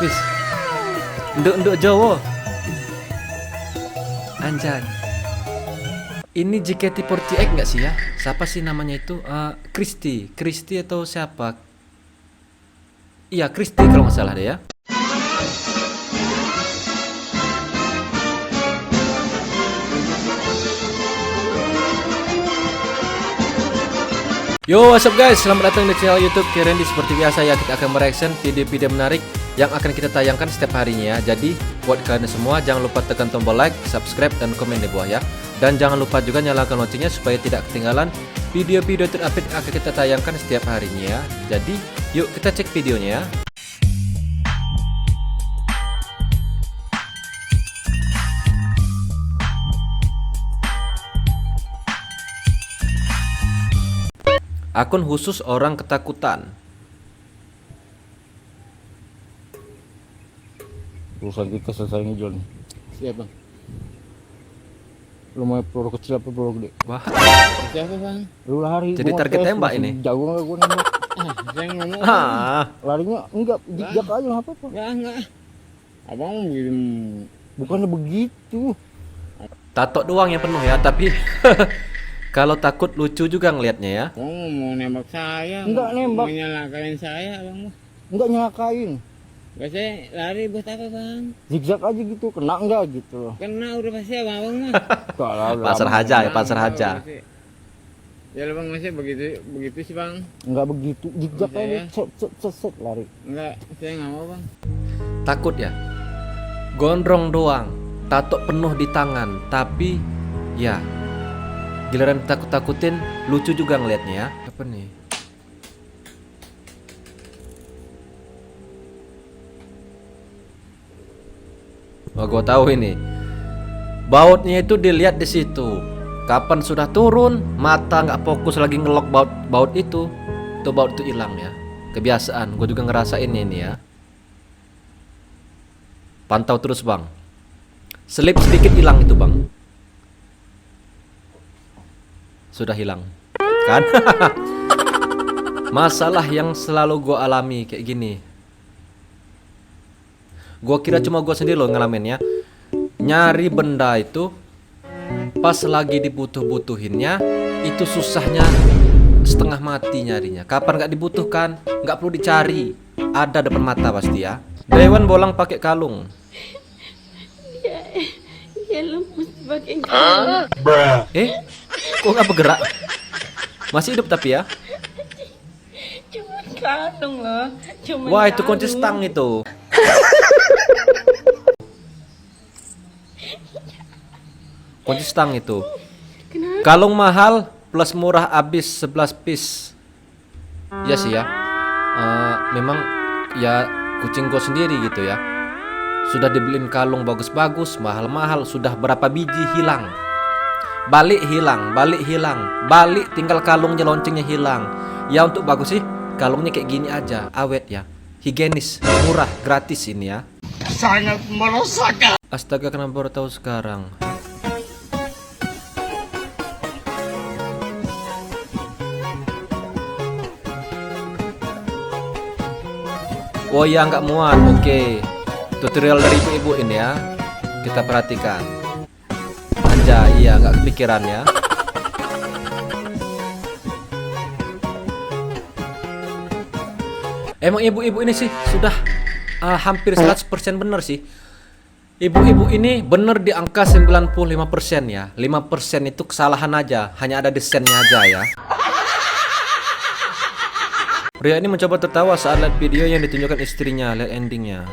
Wis. Nduk Jawa. Anjay. Ini JKT48 nggak sih ya? Siapa sih namanya itu? Kristi atau siapa? Iya, Kristi kalau nggak salah deh ya. Yo, what's up guys? Selamat datang di channel YouTube Kirendi. Seperti biasa ya, kita akan mereaction video-video menarik yang akan kita tayangkan setiap harinya ya. Jadi, buat kalian semua jangan lupa tekan tombol like, subscribe, dan komen di bawah ya. Dan jangan lupa juga nyalakan loncengnya supaya tidak ketinggalan video-video terupdate yang akan kita tayangkan setiap harinya ya. Jadi, yuk kita cek videonya ya. Akun khusus orang ketakutan. Urusan kita selesai nih John. Siapa? Lu mau peluru kecil apa peluru gede? Wah, Siapa bang? Lu lari. jadi gua target ngetes, tembak masih ini. Jago nggak gua nembak? Saya ngomong. Larinya enggak, jejak aja nggak apa-apa. Enggak. Abang mau bikin. Bukannya begitu. Tato doang yang penuh ya, tapi kalau takut lucu juga ngelihatnya ya. Kamu mau nembak saya? Enggak nembak. Mau nyalakain saya abang? Enggak nyelakain. Gak saya lari buat apa bang? Zigzag aja gitu, kena enggak gitu. Kena udah pasti abang mah. Pasar Haja ya, Pasar Haja. Ya bang masih begitu sih bang. Enggak begitu, zigzag Saya- aja, set lari. Enggak, saya nggak mau bang. Takut ya. Gondrong doang, tato penuh di tangan, tapi ya giliran takut-takutin lucu juga ngelihatnya ya. Apa nih? Oh, gua tahu ini. Bautnya itu dilihat di situ. Kapan sudah turun, mata nggak fokus lagi ngelok baut itu baut itu hilang ya. Kebiasaan, gue juga ngerasain ini ya. Pantau terus bang. Selip sedikit hilang itu bang. Sudah hilang kan? Masalah yang selalu gue alami kayak gini. Gue kira cuma gue sendiri loh ngalamin ya. Nyari benda itu pas lagi dibutuh-butuhinnya itu susahnya setengah mati nyarinya. Kapan gak dibutuhkan gak perlu dicari, ada depan mata pasti ya. Dewan bolang pakai kalung. Dia lemes pakai kalung. Kok gak bergerak? Masih hidup tapi ya. Cuman kalung loh. Cuman Wah itu kalung. kunci stang itu. Kunci stang itu. Kenapa? Kalung mahal plus murah habis 11 piece. Ya sih ya. Memang ya kucing gue sendiri gitu ya. Sudah dibeliin kalung bagus-bagus, mahal-mahal, sudah berapa biji hilang. Balik hilang, balik tinggal kalungnya loncengnya hilang. Ya untuk bagus sih, kalungnya kayak gini aja, awet ya. Higienis, murah, gratis ini ya. Sangat merosak. Astaga, kenapa baru tahu sekarang? Oh iya, nggak muat. Oke. Tutorial dari ibu-ibu ini ya. Kita perhatikan. Anja, iya nggak kepikiran ya. Emang ibu-ibu ini sih sudah hampir 100% bener sih. Ibu-ibu ini bener di angka 95% ya. 5% itu kesalahan aja, hanya ada desainnya aja ya. Pria ini mencoba tertawa saat lihat video yang ditunjukkan istrinya. Lihat endingnya.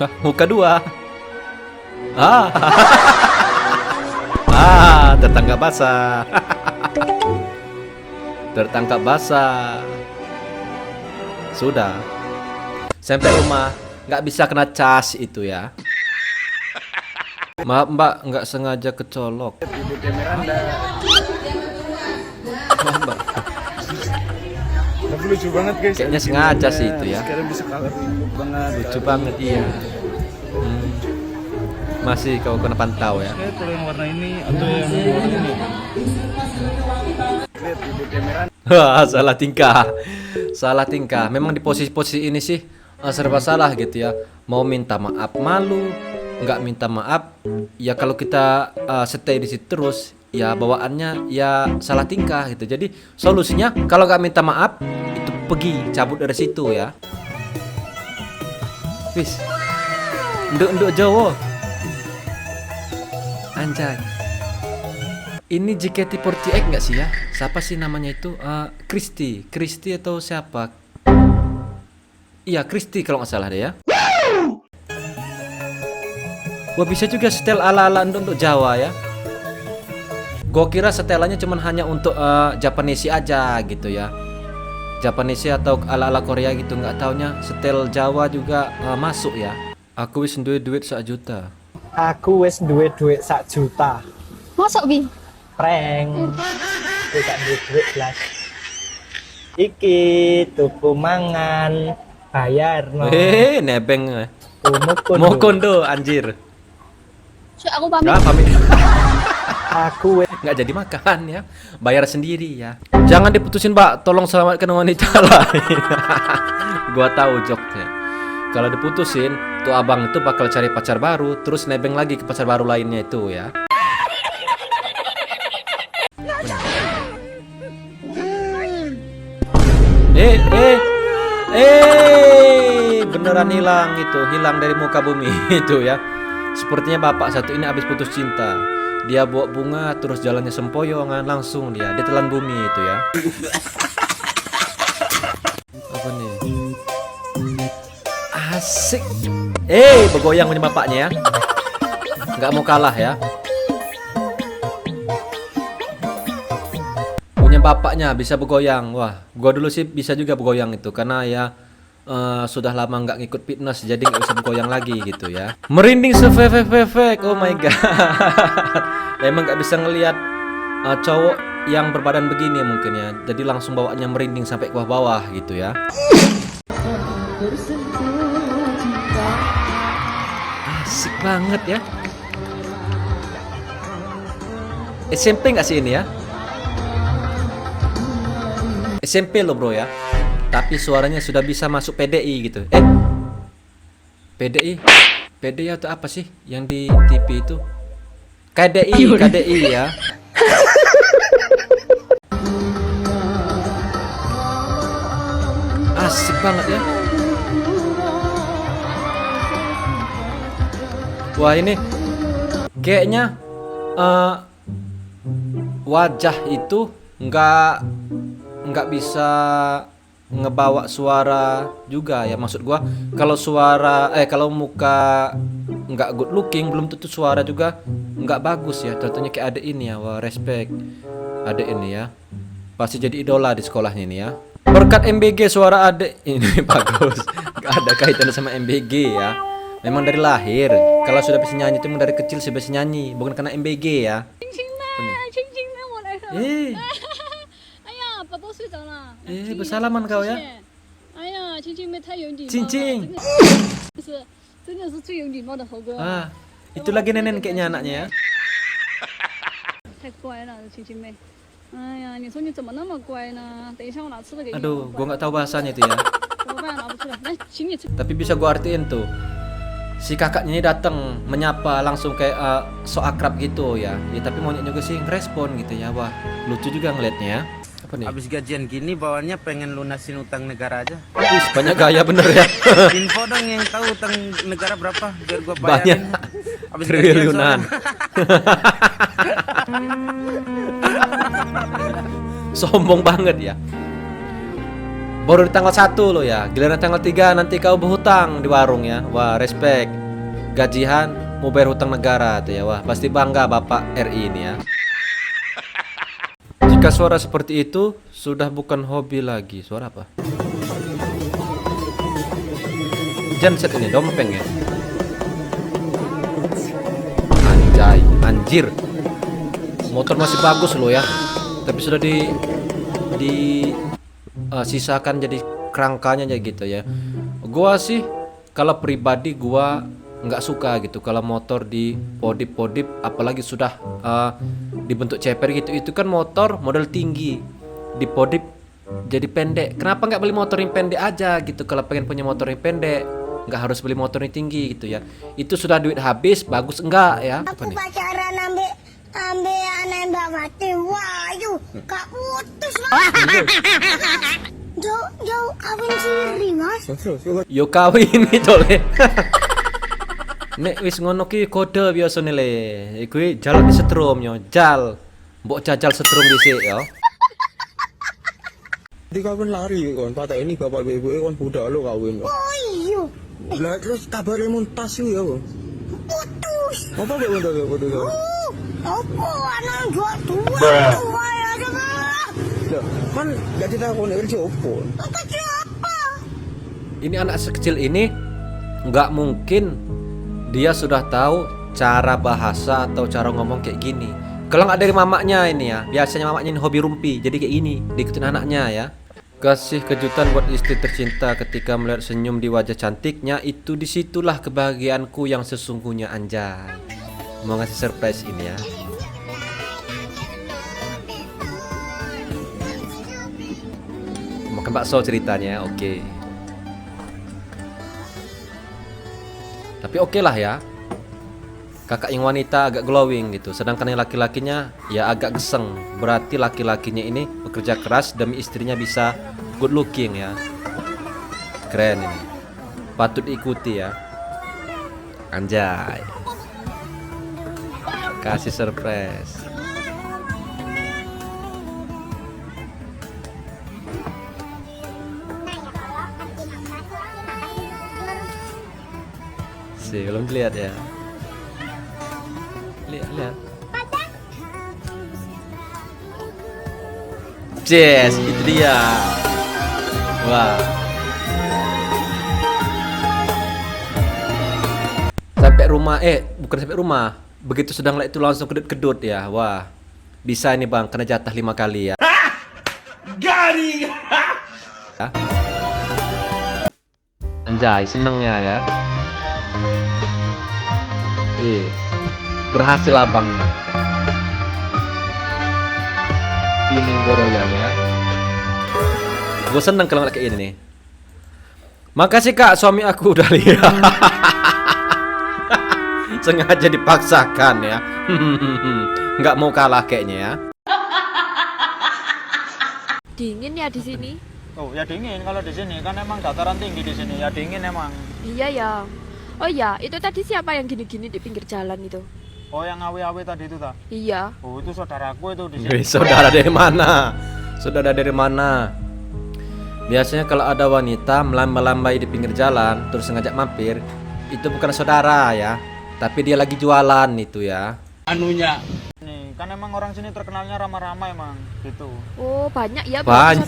Hah, muka dua. Tertangkap basah. Tertangkap basah. Sudah. Sampai rumah nggak bisa kena cas itu ya. Maaf mbak, nggak sengaja kecolok. Maaf mbak. Tapi lucu banget guys. Kayaknya sengaja sih itu ya. Sekarang bisa color banget. Lucu banget iya. Masih kau kena pantau ya. Kalau yang warna ini atau yang warna ini. Lihat ibu kamera. Wah, salah tingkah. Salah tingkah. Memang di posisi-posisi ini sih serba salah gitu ya. Mau minta maaf malu, nggak minta maaf. Ya kalau kita stay di situ terus, ya bawaannya ya salah tingkah gitu. Jadi solusinya kalau nggak minta maaf itu pergi cabut dari situ ya. Wis. Nduk Jawa. Anjay. Ini JKT48 nggak sih ya? Siapa sih namanya itu? Kristi atau siapa? Iya, Kristi kalau nggak salah deh ya. Wah, bisa juga setel ala-ala untuk Jawa ya. Gua kira setelannya cuman hanya untuk Japanese aja gitu ya. Japanese atau ala-ala Korea gitu, nggak taunya setel Jawa juga masuk ya. Aku wis duwe duit 1 juta. Aku wis duwe duit 1 juta. Masuk Bi. Prank. Aku gak duwe duit blas. Iki tuku mangan, bayar no. Nebeng. Mukun. Mau kondo anjir. Cuk, aku pamit. Nah, pamit. Aku wis Nggak jadi makan ya, bayar sendiri ya. Jangan diputusin Pak, tolong selamatkan wanita lain. Gua tahu joknya. Kalau diputusin, tuh abang itu bakal cari pacar baru, terus nebeng lagi ke pacar baru lainnya itu ya. Beneran hilang dari muka bumi itu ya. Sepertinya bapak satu ini habis putus cinta. Dia bawa bunga terus jalannya sempoyongan langsung dia ditelan bumi itu ya. Apa nih? Asik. Bergoyang punya bapaknya ya. Nggak mau kalah ya. Punya bapaknya bisa bergoyang. Wah, gua dulu sih bisa juga bergoyang itu karena ya sudah lama nggak ngikut fitness jadi nggak bisa bergoyang lagi gitu ya. Merinding sefefek. Oh my god. Emang nggak bisa ngelihat cowok yang berbadan begini mungkin ya. Jadi langsung bawaannya merinding sampai ke bawah gitu ya. Asik banget ya. SMP nggak sih ini ya? SMP loh bro ya. Tapi suaranya sudah bisa masuk PDI gitu. PDI atau apa sih yang di TV itu? KDI ya. Asik banget ya. Wah ini kayaknya wajah itu nggak bisa ngebawa suara juga ya. Maksud gua kalau kalau muka nggak good looking belum tentu suara juga nggak bagus ya. Contohnya kayak adek ini ya. Wah, respect adek ini ya, pasti jadi idola di sekolahnya ini ya. Berkat MBG suara adek ini bagus. Gak ada kaitannya sama MBG ya. Memang dari lahir kalau sudah bisa nyanyi itu memang dari kecil sudah bisa nyanyi, bukan karena MBG ya. Bersalaman kau ya. Cincin. Itu lagi nenek kayaknya anaknya ya. Aduh, gua nggak tahu bahasanya itu ya. Tapi bisa gua artiin tuh. Si kakaknya ini datang menyapa langsung kayak so akrab gitu ya. Ya tapi monyet juga sih ngerespon gitu ya. Wah, lucu juga ngelihatnya ya. Apa nih? Habis gajian gini bawaannya pengen lunasin utang negara aja. Wih, banyak gaya bener ya. Info dong yang tahu utang negara berapa biar gua Banyak. bayarin. Habis Triliunan. Sombong banget ya. Baru di tanggal 1 loh ya. Giliran tanggal 3 nanti kau berhutang di warung ya. Wah, respect. Gajian mau bayar hutang negara tuh ya. Wah, pasti bangga Bapak RI ini ya. Jika suara seperti itu sudah bukan hobi lagi. Suara apa? Genset ini dompeng ya. Anjay, anjir. Motor masih bagus loh ya. Tapi sudah sisakan jadi kerangkanya aja gitu ya. Gua sih kalau pribadi gua nggak suka gitu kalau motor di podip apalagi sudah dibentuk ceper gitu. Itu kan motor model tinggi, di podip jadi pendek. Kenapa nggak beli motor yang pendek aja gitu? Kalau pengen punya motor yang pendek, nggak harus beli motor yang tinggi gitu ya. Itu sudah duit habis, bagus enggak ya? Apa nih? pacaran ambil anak Mbak Mati. Wah, yuk, Kak putus. Jauh kawin sendiri, Mas. Yo kawin itu le. Nek wis ngono ki kode biasa nih le. Iku jalan di setrum yo, jal. Mbok jajal setrum dhisik yo. Di kawin lari kon, patek ini bapak ibu kon budak lo kawin. Oh iya, Lah terus kabar muntas yo ya. putus. Apa gak putus? Apa anak dua tua ya sama. Loh, kan gak ditakoni kerja opo. Kerja apa? Ini anak sekecil ini nggak mungkin dia sudah tahu cara bahasa atau cara ngomong kayak gini. Kalau nggak dari mamanya ini ya, biasanya mamanya ini hobi rumpi, jadi kayak gini, diikutin anaknya ya. Kasih kejutan buat istri tercinta ketika melihat senyum di wajah cantiknya, itu disitulah kebahagiaanku yang sesungguhnya, anjay. Mau ngasih surprise ini ya. Makan bakso ceritanya, oke. Tapi oke lah ya. Kakak yang wanita agak glowing gitu, sedangkan yang laki-lakinya ya agak geseng. Berarti laki-lakinya ini bekerja keras demi istrinya bisa good looking ya. Keren ini, patut diikuti ya. Anjay, kasih surprise. Sih, belum dilihat ya. Lihat. Yes, itu dia. Wah. Sampai rumah, bukan sampai rumah. Begitu sedang itu langsung kedut-kedut ya. Wah. Bisa ini bang, kena jatah 5 kali ya. Garing. Anjay, senengnya ya. Berhasil abang. Ini goroyang ya. Gue seneng kalau ngeliat kayak ini nih. Makasih kak, suami aku udah lihat. Sengaja dipaksakan ya. Nggak mau kalah kayaknya ya. Dingin ya di sini. Oh ya dingin kalau di sini kan emang dataran tinggi di sini ya dingin emang. Iya ya. Oh ya, itu tadi siapa yang gini-gini di pinggir jalan itu? Oh yang awe-awe tadi itu ta? Iya. Oh itu saudaraku itu di sini. Wih, saudara dari mana? Saudara dari mana? Biasanya kalau ada wanita melambai-lambai di pinggir jalan terus ngajak mampir, itu bukan saudara ya, tapi dia lagi jualan itu ya. Anunya. Nih, kan emang orang sini terkenalnya ramah-ramah emang gitu. Oh, banyak ya. Banyak.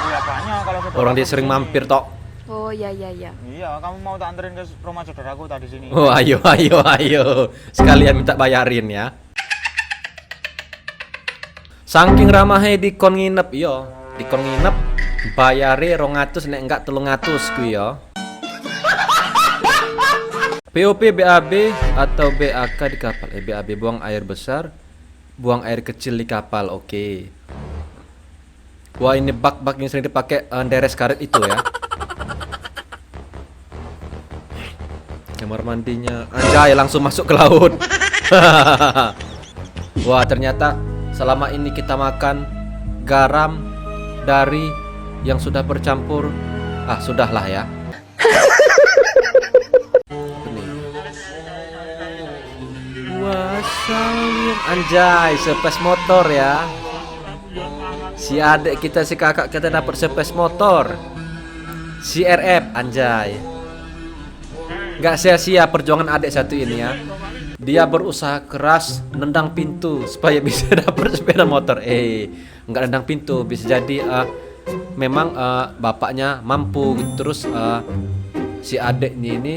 Iya banyak kalau saudara. Orang dia sering mampir tok. Oh iya. Iya, kamu mau tak anterin ke rumah saudaraku tadi sini. Oh ayo. Sekalian minta bayarin ya. Saking ramahnya dikon nginep yo. Dikon nginep bayare 200 nek enggak 300 ku yo. POP BAB atau BAK di kapal. BAB buang air besar, buang air kecil di kapal. Oke. Wah, ini bak-bak yang sering dipakai deres karet itu ya. Kamar mandinya, anjay, langsung masuk ke laut. Wah, ternyata selama ini kita makan garam dari yang sudah bercampur. Sudahlah ya. Wah, anjay, sepes motor ya. Si adik kita, si kakak kita dapat sepes motor. CRF, anjay. Gak sia-sia perjuangan adik satu ini ya. Dia berusaha keras nendang pintu supaya bisa dapat sepeda motor. Nggak nendang pintu, bisa jadi memang bapaknya mampu gitu. Terus si adiknya ini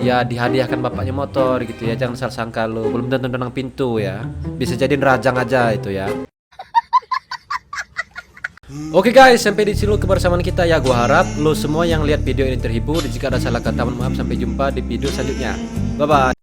ya dihadiahkan bapaknya motor gitu ya. Jangan salah sangka lo, belum tentu nendang pintu ya. Bisa jadi nerajang aja itu ya. Oke guys, sampai di sini kebersamaan kita ya. Gua harap lo semua yang lihat video ini terhibur. Jika ada salah kata mohon maaf. Sampai jumpa di video selanjutnya. Bye bye.